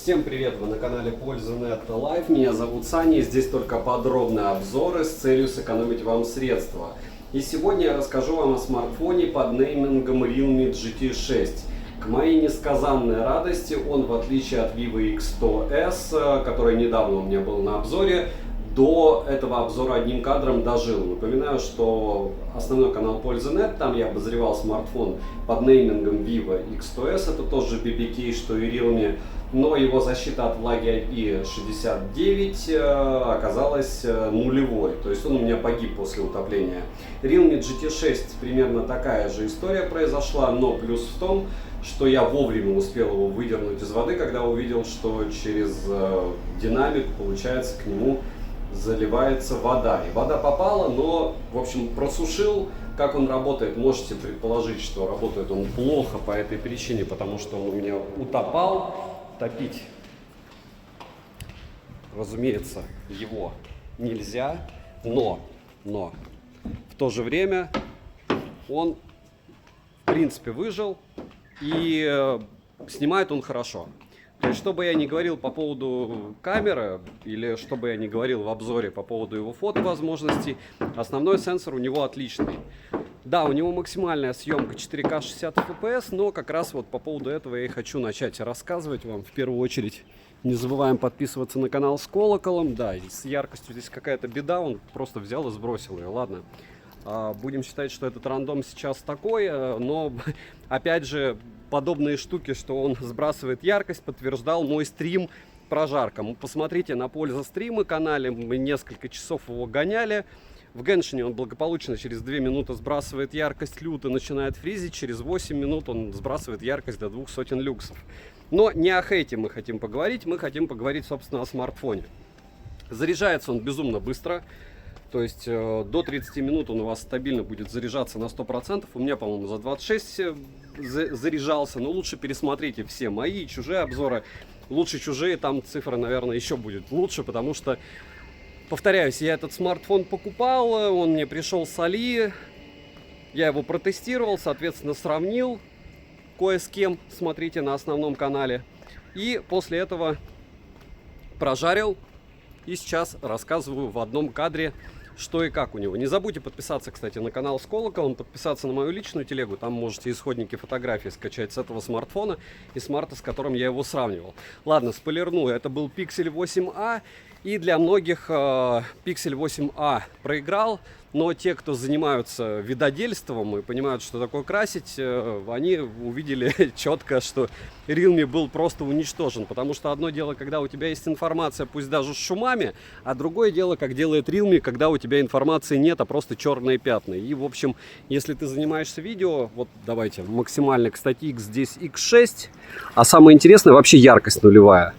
Всем привет! Вы на канале Польза.нет Live. Меня зовут Саня, и здесь только подробные обзоры с целью сэкономить вам средства. И сегодня я расскажу вам о смартфоне под неймингом Realme GT6. К моей несказанной радости он, в отличие от Vivo X100S, который недавно у меня был на обзоре, до этого обзора одним кадром дожил. Напоминаю, что основной канал Польза.нет, там я обозревал смартфон под неймингом Vivo X100S, это тот же BBK, что и Realme, но его защита от влаги IP69 оказалась нулевой, то есть он у меня погиб после утопления. Realme GT6 примерно такая же история произошла, но плюс в том, что я вовремя успел его выдернуть из воды, когда увидел, что через динамик, получается, к нему заливается вода. И вода попала, но, в общем, просушил. Как он работает, можете предположить, что работает он плохо по этой причине, потому что он у меня утопал. Топить, разумеется, его нельзя, но в то же время он, в принципе, выжил и снимает он хорошо. То есть, что бы я ни говорил по поводу камеры, или что бы я ни говорил в обзоре по поводу его фотовозможностей, основной сенсор у него отличный. Да, у него максимальная съемка 4К 60 FPS, но как раз вот по поводу этого я и хочу начать рассказывать вам. В первую очередь, не забываем подписываться на канал с колоколом. Да, и с яркостью здесь какая-то беда, он просто взял и сбросил ее. Ладно, будем считать, что этот рандом сейчас такой, но опять же, подобные штуки, что он сбрасывает яркость, подтверждал мой стрим прожарка. Посмотрите на Польза стримы канале, мы несколько часов его гоняли. В Геншине он благополучно через 2 минуты сбрасывает яркость люто, начинает фризить, через 8 минут он сбрасывает яркость до 200 люксов. Но не о хейте мы хотим поговорить, мы хотим поговорить, собственно, о смартфоне. Заряжается он безумно быстро, то есть до 30 минут он у вас стабильно будет заряжаться на 100%. У меня, по-моему, за 26 заряжался, но лучше пересмотрите все мои чужие обзоры. Лучше чужие, там цифра, наверное, еще будет лучше, потому что... Повторяюсь, я этот смартфон покупал, он мне пришел с Али, я его протестировал, соответственно, сравнил кое с кем, смотрите на основном канале. И после этого прожарил, и сейчас рассказываю в одном кадре, что и как у него. Не забудьте подписаться, кстати, на канал с колоколом, подписаться на мою личную телегу, там можете исходники фотографий скачать с этого смартфона и смарта, с которым я его сравнивал. Ладно, спойлерну, это был Pixel 8a. И для многих Pixel 8a проиграл, но те, кто занимаются видодельством и понимают, что такое красить, они увидели четко, что Realme был просто уничтожен. Потому что одно дело, когда у тебя есть информация, пусть даже с шумами, а другое дело, как делает Realme, когда у тебя информации нет, а просто черные пятна. И, в общем, если ты занимаешься видео, вот давайте, максимально, кстати, X здесь X6, а самое интересное, вообще яркость нулевая.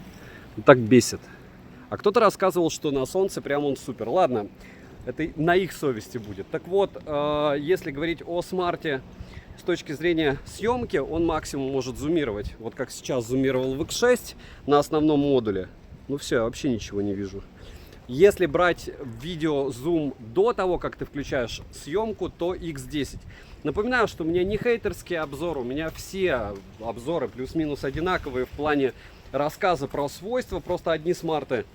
Так бесит. А кто-то рассказывал, что на солнце прям он супер. Ладно, это на их совести будет. Так вот, если говорить о смарте с точки зрения съемки, он максимум может зумировать. Вот как сейчас зумировал в X6 на основном модуле. Ну все, я вообще ничего не вижу. Если брать видео зум до того, как ты включаешь съемку, то X10. Напоминаю, что у меня не хейтерский обзор, у меня все обзоры плюс-минус одинаковые в плане рассказа про свойства. Просто одни смарты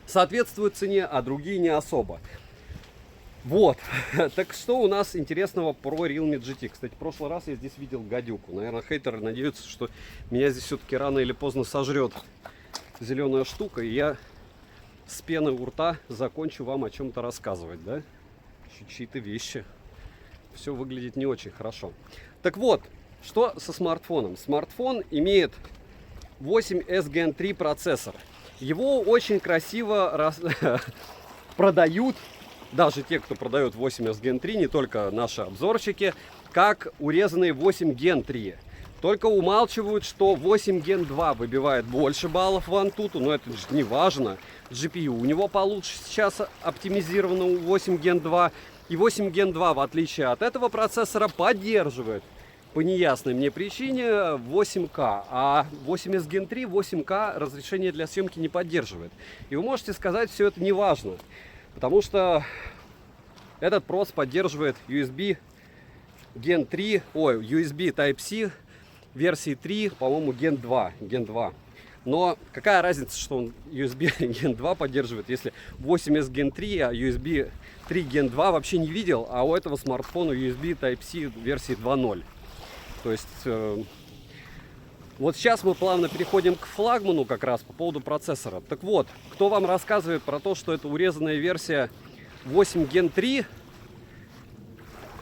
соответствуют цене, а другие не особо. Вот. Так что у нас интересного про Realme GT? Кстати, в прошлый раз я здесь видел гадюку. Наверное, хейтеры надеются, что меня здесь все-таки рано или поздно сожрет зеленая штука, и я с пеной у рта закончу вам о чем-то рассказывать, да? Чьи-то вещи. Все выглядит не очень хорошо. Так вот, что со смартфоном? Смартфон имеет 8S Gen 3 процессор. Его очень красиво продают, даже те, кто продает 8S Gen 3, не только наши обзорщики, как урезанный 8 Gen 3. Только умалчивают, что 8 Gen 2 выбивает больше баллов в Antutu, но это же не важно. GPU у него получше сейчас оптимизировано у 8 Gen 2. И 8 Gen 2, в отличие от этого процессора, поддерживает по неясной мне причине 8К, а 8S Gen 3 8К разрешение для съемки не поддерживает. И вы можете сказать, все это не важно, потому что этот прос поддерживает USB Gen 3, USB Type-C версии 3, по-моему, Gen 2. Но какая разница, что он USB Gen 2 поддерживает, если 8S Gen 3, а USB 3 Gen 2 вообще не видел, а у этого смартфона USB Type-C версии 2.0. То есть вот сейчас мы плавно переходим к флагману как раз по поводу процессора. Так вот, кто вам рассказывает про то, что это урезанная версия 8 Gen 3,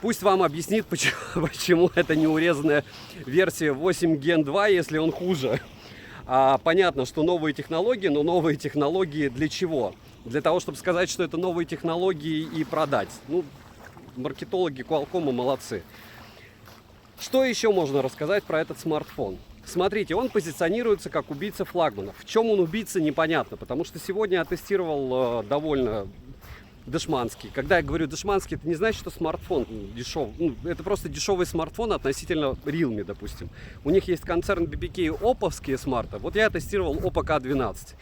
пусть вам объяснит, почему это не урезанная версия 8 Gen 2, если он хуже. Понятно, что новые технологии, но новые технологии для чего? Для того, чтобы сказать, что это новые технологии и продать. Ну, маркетологи Qualcomm молодцы. Что еще можно рассказать про этот смартфон? Смотрите, он позиционируется как убийца флагманов. В чем он убийца, непонятно, потому что сегодня я тестировал довольно дешманский. Когда я говорю дешманский, это не значит, что смартфон дешевый. Ну, это просто дешевый смартфон относительно Realme, допустим. У них есть концерн BBK и Oppo-вские смарты. Вот я тестировал Oppo K12.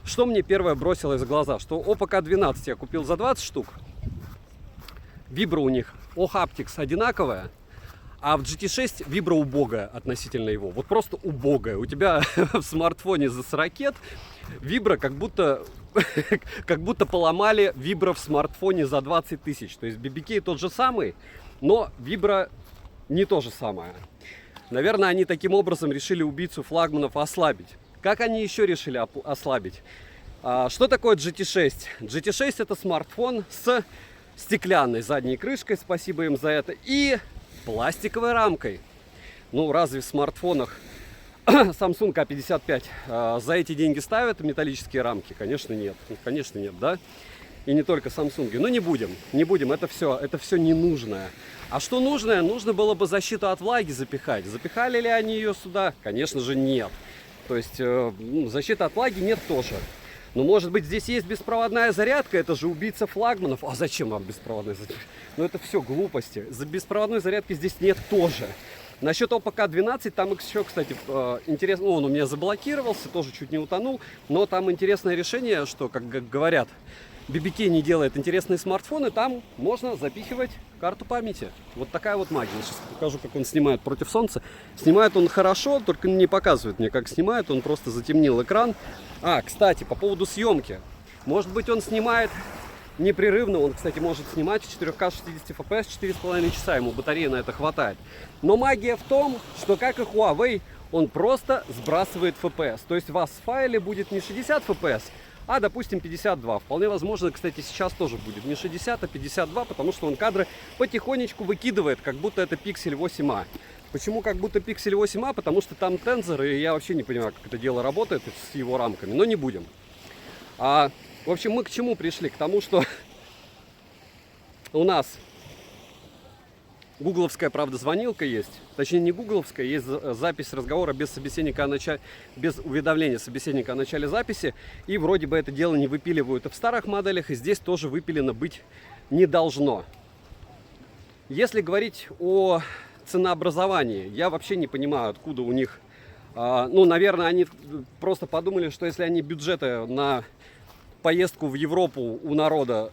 Что мне первое бросилось в глаза? Что Oppo K12 я купил за 20 штук. Вибра у них O-Haptics одинаковая. А в GT6 вибра убогая относительно его. Вот просто убогая. У тебя в смартфоне за 40 вибра как будто поломали вибра в смартфоне за 20 тысяч. То есть BBK тот же самый, но вибра не то же самое. Наверное, они таким образом решили убийцу флагманов ослабить. Как они еще решили ослабить? Что такое GT6? GT6 это смартфон с стеклянной задней крышкой, спасибо им за это, и пластиковой рамкой. Ну, разве в смартфонах Samsung A55 за эти деньги ставят металлические рамки? Конечно, нет. Конечно, нет, да? И не только Samsung. Но не будем. Это все ненужное. А что нужное? Нужно было бы защиту от влаги запихать. Запихали ли они ее сюда? Конечно же, нет. То есть защиты от влаги нет тоже. Ну, может быть, здесь есть беспроводная зарядка, это же убийца флагманов. А зачем вам беспроводная зарядка? Ну, это все глупости. За беспроводной зарядки здесь нет тоже. Насчет Oppo K12, там еще, кстати, интересно, он у меня заблокировался, тоже чуть не утонул. Но там интересное решение, что, как говорят, BBK не делает интересные смартфоны, там можно запихивать карту памяти. Вот такая вот магия. Сейчас покажу, как он снимает против солнца. Снимает он хорошо, только не показывает мне, как снимает. Он просто затемнил экран. Кстати, по поводу съемки. Может быть, он снимает непрерывно. Он, кстати, может снимать в 4К 60 FPS 4,5 часа. Ему батареи на это хватает. Но магия в том, что, как и Huawei, он просто сбрасывает FPS. То есть у вас в файле будет не 60 FPS, а, допустим, 52. Вполне возможно, кстати, сейчас тоже будет не 60, а 52, потому что он кадры потихонечку выкидывает, как будто это Pixel 8a. Почему как будто Pixel 8a? Потому что там тензор, и я вообще не понимаю, как это дело работает с его рамками, но не будем. В общем, мы к чему пришли? К тому, что у нас гугловская, правда, звонилка есть. Точнее, не гугловская, есть запись разговора без собеседника без уведомления собеседника о начале записи. И вроде бы это дело не выпиливают и в старых моделях, и здесь тоже выпилено быть не должно. Если говорить о ценообразовании, я вообще не понимаю, откуда у них... Ну, наверное, они просто подумали, что если они бюджеты на поездку в Европу у народа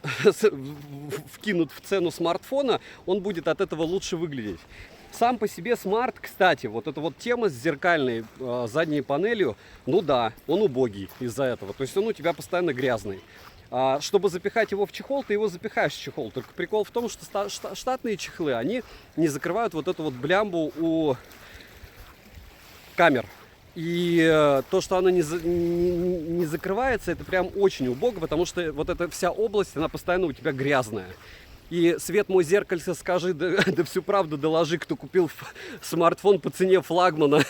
вкинут в цену смартфона, он будет от этого лучше выглядеть. Сам по себе смарт, кстати, вот эта вот тема с зеркальной задней панелью, ну да, он убогий из-за этого. То есть он у тебя постоянно грязный. Чтобы запихать его в чехол, ты его запихаешь в чехол. Только прикол в том, что штатные чехлы, они не закрывают вот эту вот блямбу у камер. И то, что она не закрывается, это прям очень убого, потому что вот эта вся область, она постоянно у тебя грязная. И, Свет, мой зеркальце, скажи, да всю правду доложи, кто купил смартфон по цене флагмана.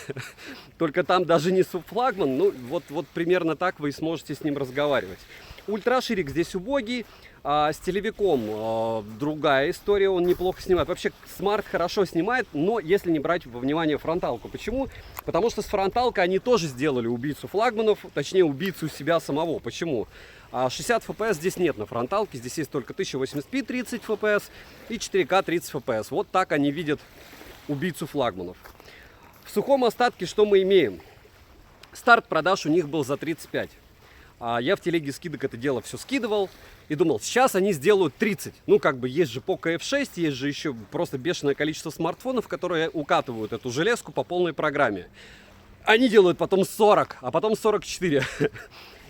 Только там даже не флагман, ну вот примерно так вы и сможете с ним разговаривать. Ультраширик здесь убогий, с телевиком другая история, он неплохо снимает. Вообще смарт хорошо снимает, но если не брать во внимание фронталку. Почему? Потому что с фронталкой они тоже сделали убийцу флагманов, точнее убийцу себя самого. Почему? 60 FPS здесь нет на фронталке, здесь есть только 1080p 30 FPS и 4К 30 FPS. Вот так они видят убийцу флагманов. В сухом остатке что мы имеем? Старт продаж у них был за 35. Я в телеге скидок это дело все скидывал и думал, сейчас они сделают 30. Ну, как бы есть же Poco F6, есть же еще просто бешеное количество смартфонов, которые укатывают эту железку по полной программе. Они делают потом 40, а потом 44.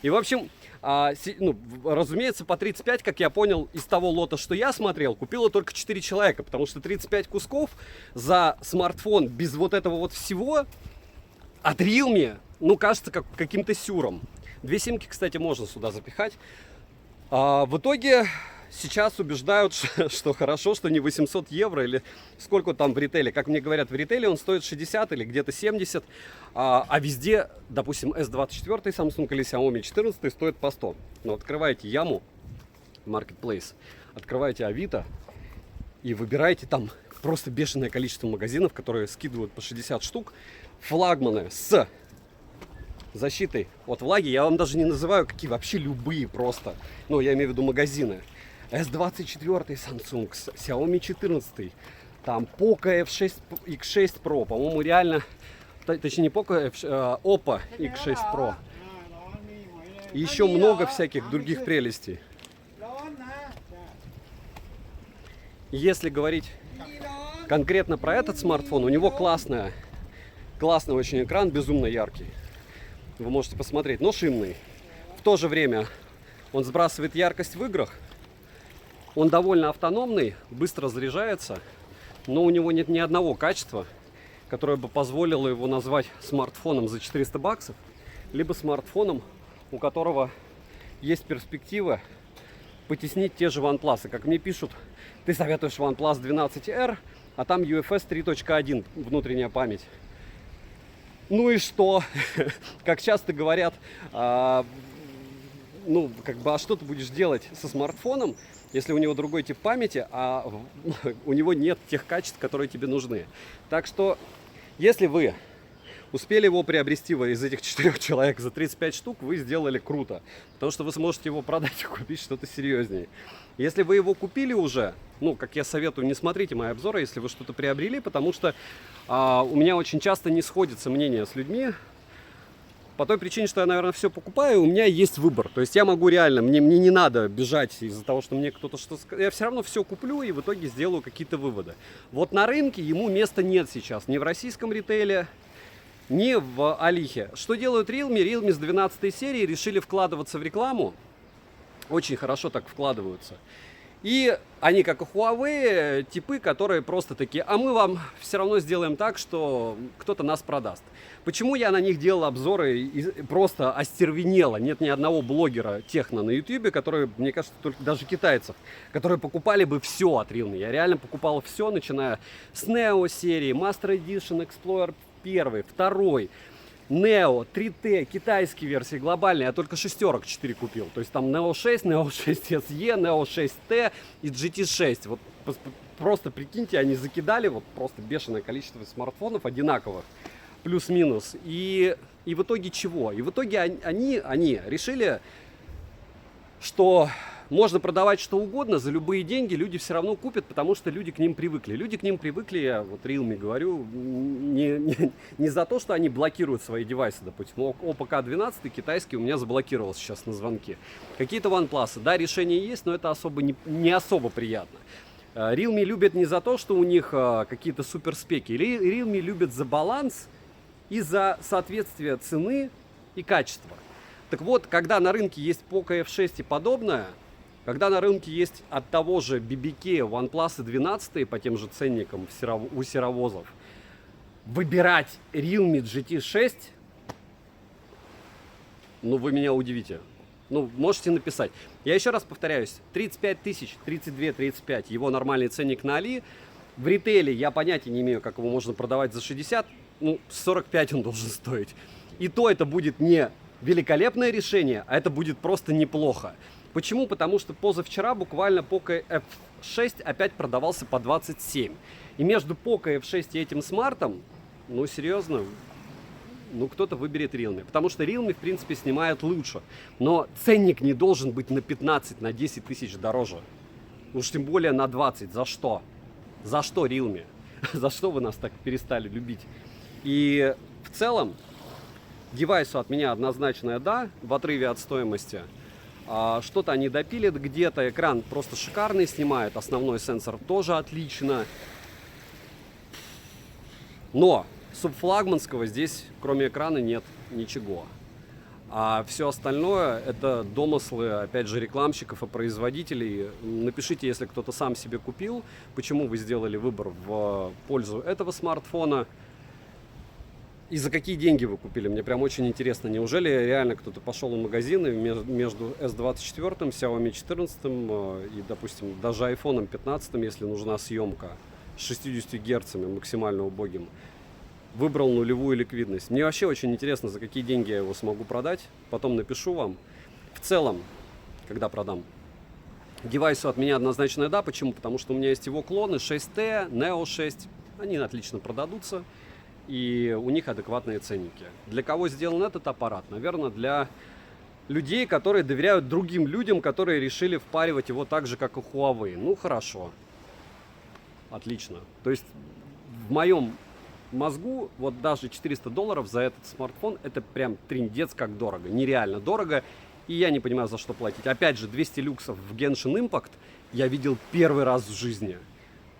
И, в общем, разумеется, по 35, как я понял, из того лота, что я смотрел, купило только 4 человека, потому что 35 кусков за смартфон без вот этого вот всего от Realme, ну, кажется, каким-то сюром. 2 симки, кстати, можно сюда запихать. В итоге сейчас убеждают, что хорошо, что не 800 евро или сколько там в ритейле. Как мне говорят, в ритейле он стоит 60 или где-то 70, а везде, допустим, S24 Samsung или Xiaomi 14 стоит по 100. Но открываете Яму, Marketplace, открываете Авито и выбираете там просто бешеное количество магазинов, которые скидывают по 60 штук. Флагманы с защитой от влаги. Я вам даже не называю, какие вообще любые просто. Ну, я имею в виду магазины. S24 Samsung, Xiaomi 14, там Poco F6 X6 Pro, по-моему, реально, точнее не Poco, Oppo X6 Pro. И еще много всяких других прелестей. Если говорить конкретно про этот смартфон, у него классный очень экран, безумно яркий. Вы можете посмотреть, но шимный. В то же время он сбрасывает яркость в играх. Он довольно автономный, быстро заряжается, но у него нет ни одного качества, которое бы позволило его назвать смартфоном за 400 баксов, либо смартфоном, у которого есть перспектива потеснить те же OnePlus. Как мне пишут, ты советуешь OnePlus 12R, а там UFS 3.1 внутренняя память. Ну и что? Как часто говорят, а что ты будешь делать со смартфоном, если у него другой тип памяти, а у него нет тех качеств, которые тебе нужны. Так что, если вы успели его приобрести из этих 4 человек за 35 штук, вы сделали круто. Потому что вы сможете его продать и купить что-то серьезнее. Если вы его купили уже, как я советую, не смотрите мои обзоры, если вы что-то приобрели, потому что у меня очень часто не сходится мнение с людьми. По той причине, что я, наверное, все покупаю, у меня есть выбор. То есть я могу реально, мне не надо бежать из-за того, что мне кто-то что-то сказал. Я все равно все куплю и в итоге сделаю какие-то выводы. Вот на рынке ему места нет сейчас. Ни в российском ритейле, ни в Алихе. Что делают Realme? Realme с 12 серии решили вкладываться в рекламу. Очень хорошо так вкладываются. И они, как и Huawei, типы, которые просто такие, а мы вам все равно сделаем так, что кто-то нас продаст. Почему я на них делал обзоры и просто остервенело? Нет ни одного блогера техно на YouTube, которые, мне кажется, только даже китайцев, которые покупали бы все от Realme. Я реально покупал все, начиная с Neo серии, Master Edition, Explorer 1, 2, Neo, 3T, китайские версии, глобальные, я только 4 купил. То есть там Neo 6, Neo 6 SE, Neo 6T и GT6. Вот просто прикиньте, они закидали вот просто бешеное количество смартфонов одинаковых, плюс-минус. И в итоге чего? И в итоге они решили, что можно продавать что угодно, за любые деньги люди все равно купят, потому что люди к ним привыкли. Люди к ним привыкли, я вот Realme говорю, не за то, что они блокируют свои девайсы, допустим. Oppo K12 китайский у меня заблокировался сейчас на звонке. Какие-то OnePlus, да, решения есть, но это не особо приятно. Realme любят не за то, что у них какие-то суперспеки. Realme любят за баланс и за соответствие цены и качества. Так вот, когда на рынке есть Poco F6 и подобное, когда на рынке есть от того же BBK, OnePlus 12 по тем же ценникам у серовозов, выбирать Realme GT6, вы меня удивите. Можете написать. Я еще раз повторяюсь, 35 тысяч, 32-35, его нормальный ценник на Али. В ритейле я понятия не имею, как его можно продавать за 60, 45 он должен стоить. И то это будет не великолепное решение, а это будет просто неплохо. Почему? Потому что позавчера буквально Poco F6 опять продавался по 27. И между Poco F6 и этим смартом, серьезно, кто-то выберет Realme. Потому что Realme, в принципе, снимает лучше. Но ценник не должен быть на 15, на 10 тысяч дороже. Уж тем более на 20. За что? За что Realme? За что вы нас так перестали любить? И в целом, девайсу от меня однозначное да, в отрыве от стоимости. Что-то они допилят где-то, экран просто шикарный снимает, основной сенсор тоже отлично. Но Субфлагманского здесь, кроме экрана, нет ничего. А все остальное — это домыслы, опять же, рекламщиков и производителей. Напишите, если кто-то сам себе купил, почему вы сделали выбор в пользу этого смартфона. И за какие деньги вы купили? Мне прям очень интересно. Неужели реально кто-то пошел в магазины между S24, Xiaomi 14 и, допустим, даже iPhone 15, если нужна съемка с 60 герцами, максимально убогим, выбрал нулевую ликвидность? Мне вообще очень интересно, за какие деньги я его смогу продать. Потом напишу вам. В целом, когда продам, девайсу от меня однозначная да. Почему? Потому что у меня есть его клоны 6T, Neo 6. Они отлично продадутся. И у них адекватные ценники. Для кого сделан этот аппарат? Наверное, для людей, которые доверяют другим людям, которые решили впаривать его так же, как и Huawei. Ну, хорошо. Отлично. То есть в моем мозгу вот даже $400 за этот смартфон — это прям трындец как дорого. Нереально дорого. И я не понимаю, за что платить. Опять же, 200 люксов в Genshin Impact я видел первый раз в жизни.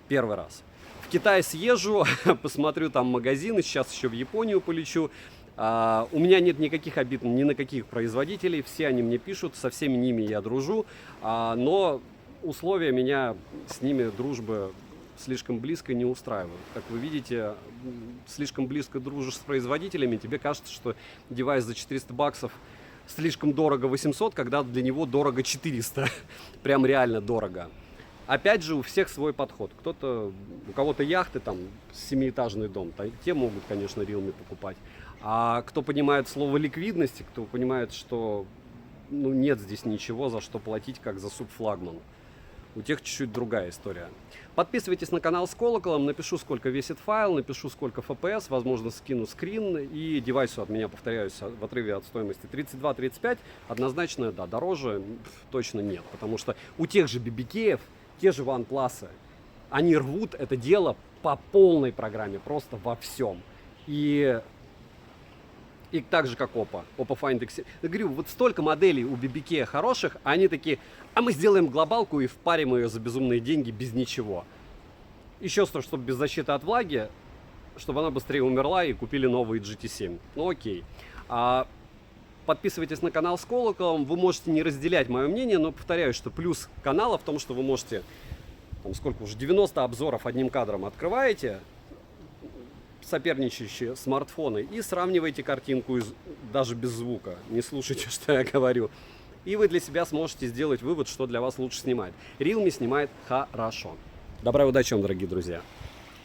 Первый раз. В Китай съезжу, посмотрю там магазины, сейчас еще в Японию полечу. У меня нет никаких обид ни на каких производителей, все они мне пишут, со всеми ними я дружу, но условия меня с ними дружбы слишком близко не устраивают. Как вы видите, слишком близко дружишь с производителями, тебе кажется, что девайс за $400 слишком дорого 800, когда для него дорого 400. Прям реально дорого. Опять же, у всех свой подход. У кого-то яхты, там, 7-этажный дом, те могут, конечно, Realme покупать. А кто понимает слово ликвидности, кто понимает, что нет здесь ничего, за что платить, как за субфлагман. У тех чуть-чуть другая история. Подписывайтесь на канал с колоколом, напишу, сколько весит файл, напишу, сколько FPS, возможно, скину скрин. И девайсу от меня, повторяюсь, в отрыве от стоимости 32-35, однозначно, да, дороже точно нет. Потому что у тех же BBK, те же OnePlus, они рвут это дело по полной программе, просто во всем. И так же, как Oppo Find X7. Я говорю, вот столько моделей у BBK хороших, а они такие, а мы сделаем глобалку и впарим ее за безумные деньги без ничего. Еще чтобы без защиты от влаги, чтобы она быстрее умерла и купили новый GT7. Ну окей. Подписывайтесь на канал с колоколом. Вы можете не разделять мое мнение, но повторяю, что плюс канала в том, что вы можете, там сколько уже, 90 обзоров одним кадром открываете, соперничающие смартфоны, и сравниваете картинку даже без звука. Не слушайте, что я говорю. И вы для себя сможете сделать вывод, что для вас лучше снимает. Realme снимает хорошо. Добра и удачи вам, дорогие друзья.